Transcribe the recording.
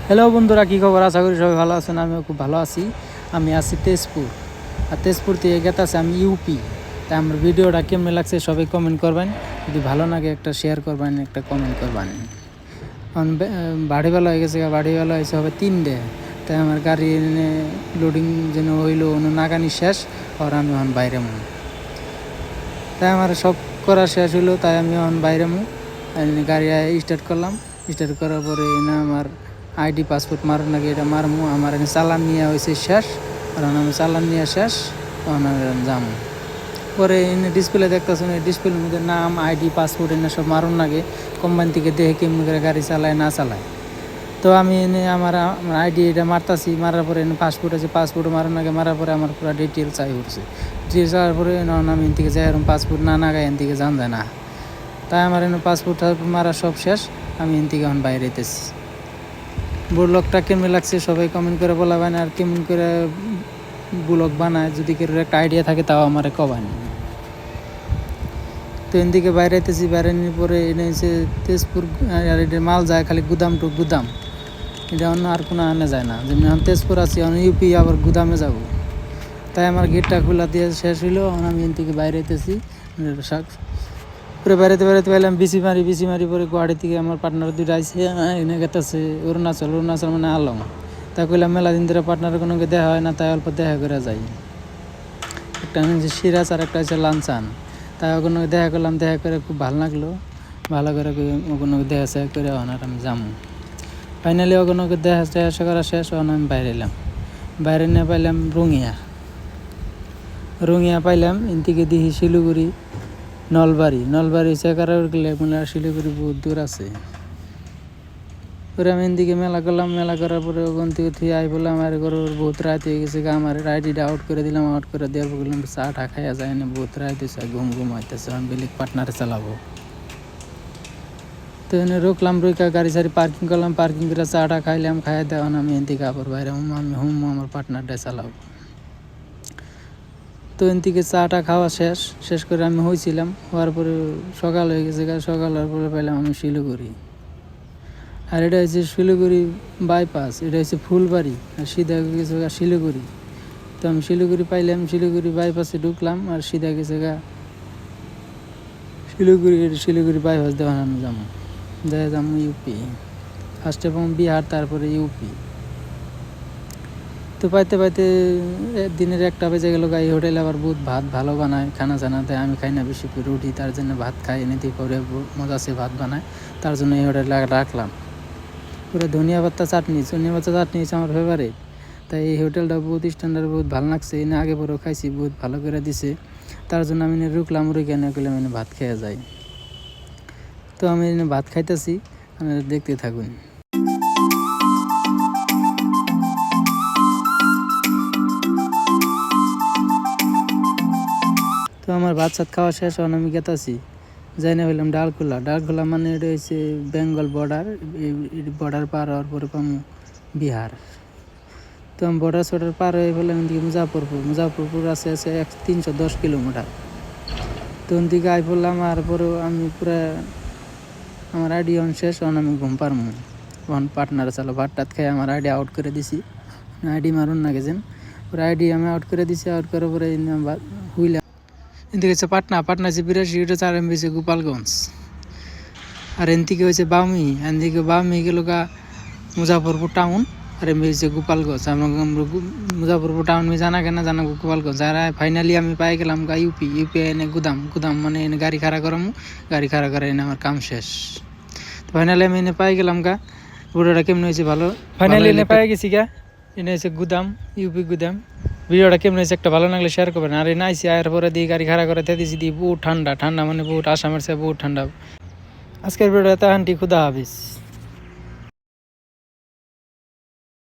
Hello বন্ধুরা, কী খবর? আশা করি সবাই ভালো আছেন। আমিও খুব ভালো আছি। আমি আছি তেজপুর, আর তেজপুর থেকে গেতাছে আমি ইউপি। তাই আমার ভিডিওটা কেমন লাগছে সবাই কমেন্ট করবেন, যদি ভালো লাগে একটা শেয়ার করবেন, একটা কমেন্ট করবেন। এখন বাড়িওয়ালা হয়ে গেছে, বাড়িওয়ালা হয়েছে হবে 3 ডে। তাই আমার গাড়ি লোডিং যেন হইলো নাগানি শেষ, আর আমি এখন বাইরে মু। তাই আমার সব করা শেষ হইলো, তাই আমি এখন বাইরে মু। গাড়ি স্টার্ট করলাম। স্টার্ট করার পরে না আমার আইডি পাসপোর্ট মারুন নাকি এটা মারমু। আমার এখানে চালান নিয়ে হয়েছে শেষ, কারণ আমি চালান নিয়ে শেষ, তখন আমি যাম। পরে এনে ডিসপ্লে দেখতেছেন, এই ডিসপ্লের মধ্যে নাম, আইডি, পাসপোর্ট এনে সব মারুন লাগে। কোম্পানি থেকে দেখে কেমন করে গাড়ি চালায় না চালায়। তো আমি এনে আমার আইডি এটা মারতাছি। মারার পরে এনে পাসপোর্ট আছে, পাসপোর্ট মারুন লাগে। মারার পরে আমার পুরো ডিটেল চাই উঠছে। ডিটেল চাওয়ার পরে আমি এন থেকে যাই, এরকম পাসপোর্ট না গায়ে এন থেকে জান যায় না। তাই আমার এনে পাসপোর্ট মারা সব শেষ, আমি এন থেকে এখন বাইরে যেতেছি। ব্লগটা কেমন লাগছে সবাই কমেন্ট করে বলাবেন, আর কেমন করে ব্লগ বানায় যদি কেউ একটা আইডিয়া থাকে তাও আমার কবানি। তো এদিকে বাইরে আইতেছি, বাইরে নিয়ে পরে এনে এসে তেজপুর, আর এটা মাল যায় খালি গুদাম টু গুদাম, এটা অন্য আর কোনো আনে যায় না। যেমনি আমি তেজপুর আছি, অন্য ইউপি আবার গুদামে যাব। তাই আমার গেটটা খোলা দিয়ে শেষ হইলো, আমি এন থেকে বাইরে আইতেছি। পরে বেড়াতে পাইলাম বিসি মারি পরে গুয়াহাটি থেকে আমার পার্টনার দুইটা আইসে এনে গেতেছে অরুণাচল মানে আলম। তা কইলাম মেলা দিন ধরে পার্টনারের কোনো দেখা হয় না, তাই অল্প দেখা করে যাই। একটা হচ্ছে সিরাজ আর একটা হচ্ছে লাঞ্চান। তাই ওখানে দেখা করলাম, দেখা করে খুব ভালো লাগলো। ভালো করে ওখানে দেখা করে ওনার আমি যাবো। ফাইনালি ওখানে দেখা করা শেষ, ওখানে আমি বাইরে এলাম। বাইরে নিয়ে পাইলাম রুঙিয়া পাইলাম। এন থেকে দিহি শিলিগুড়ি, নলবাড়ি চেকার গেলে মনে হয় শিলিগুড়ি বহুত দূর আছে। পরে আমি এদিকে মেলা করলাম। মেলা করার পরে ওখান থেকে আই বললাম, আর ঘরের বহুত রাত হয়ে গেছে। আমার আইডিটা আউট করে দিলাম। আউট করে দেওয়ার পর বললাম চা টা খাইয়া যায় না, বহুত রাত হয়েছে, ঘুম হইতেছে, আমি বেলিক পার্টনারে চালাবো। তো এনে রুকলাম, রুকা গাড়ি সারি পার্কিং করলাম। পার্কিং করে চা টা খাইলাম, খাইয়া দেওয়া আমি এদিকে আবার বাইরে আমি আমার পার্টনারটাই চালাবো। তো এন থেকে চাটা খাওয়া শেষ করে আমি হয়েছিলাম। হওয়ার পরে সকাল হয়ে গেছে। সকাল হওয়ার পরে পাইলাম আমি শিলিগুড়ি। আর এটা হচ্ছে শিলিগুড়ি বাইপাস, এটা হচ্ছে ফুলবাড়ি, আর সিধা গেছে শিলিগুড়ি। তো আমি শিলিগুড়ি পাইলাম, শিলিগুড়ি বাইপাসে ঢুকলাম, আর সিধা গেছে শিলিগুড়ি বাইপাস দেওয়া আমি যাবো ইউপি। ফার্স্টে পাবো বিহার, তারপরে ইউপি। তো পাইতে দিনের 1টা বেজে গেল। এই হোটেলে আবার বহুত ভাত ভালো বানায়, খানা জানাতে আমি খাই না বেশি করে রুটি, তার জন্য ভাত খাই এনে করে মজা সে ভাত বানায়, তার জন্য এই হোটেলে রাখলাম। পুরো ধনিয়া পাতা চাটনি হচ্ছে আমার ফেভারিট। তাই এই হোটেলটা বহুত স্ট্যান্ডার্ড, বহুত ভালো লাগছে। এনে আগে পরেও খাইছি, বহুত ভালো করে দিছে। তার জন্য আমি এনে রুকলাম, এনে করলাম এনে ভাত খেয়ে যাই। তো আমি এনে ভাত খাইতেছি, দেখতে থাকুন। তো আমার ভাত সাত খাওয়া শেষ, আমি গেতাছি। যাই না হইলাম ডালখোলা মানে এটা হচ্ছে বেঙ্গল বর্ডার। বর্ডার পার হওয়ার পরে পাবো বিহার। তো আমি বর্ডার পার হয়ে ফেললাম এদিকে মুজাফরপুর আছে 310 কিলোমিটার। তো ওদিকে আই পড়লাম। আর পরেও আমি পুরা আমার আইডি অন শেষ, আমি ঘুম পারমু। তখন পার্টনার চালো ভাত টাত খাই আমার আইডি আউট করে দিছি। আইডি মারুন না গেছেন, পরে আইডি আমি আউট করে দিছি। আউট করার পরে হুইলাম। এদিকে হচ্ছে পাটনা হচ্ছে 82, এটা 4 MB হচ্ছে গোপালগঞ্জ। আর এদিকে হচ্ছে বাউমি গেল মুজাফরপুর টাউন, আর এমবি হচ্ছে গোপালগঞ্জ। আমরা মুজাফরপুর টাউন জানা গোপালগঞ্জ। আর ফাইনালি আমি পাই গেলাম ইউপি এনে গুদাম মানে এনে গাড়ি খাড়া করামু। গাড়ি খাড়া করে এনে আমার কাম শেষ। তো ফাইনালি আমি এনে পাই গেলাম ভিডিওটা কেমন হয়েছে ভালো। ফাইনালি এনে পাই গেছি এনে হচ্ছে ইউপি গুদাম। ভিডিওটা কেমন হয়েছে একটা ভালো লাগলে শেয়ার করবেন। আর এনে আইসি আয়ের পরে দিয়ে গাড়ি খাড়া করে দিয়েছি, দিয়ে বহুত ঠান্ডা মানে বহুত আসামের চেয়ে বহুত ঠান্ডা। আজকের ভিডিওটা খুদা হাফিজ।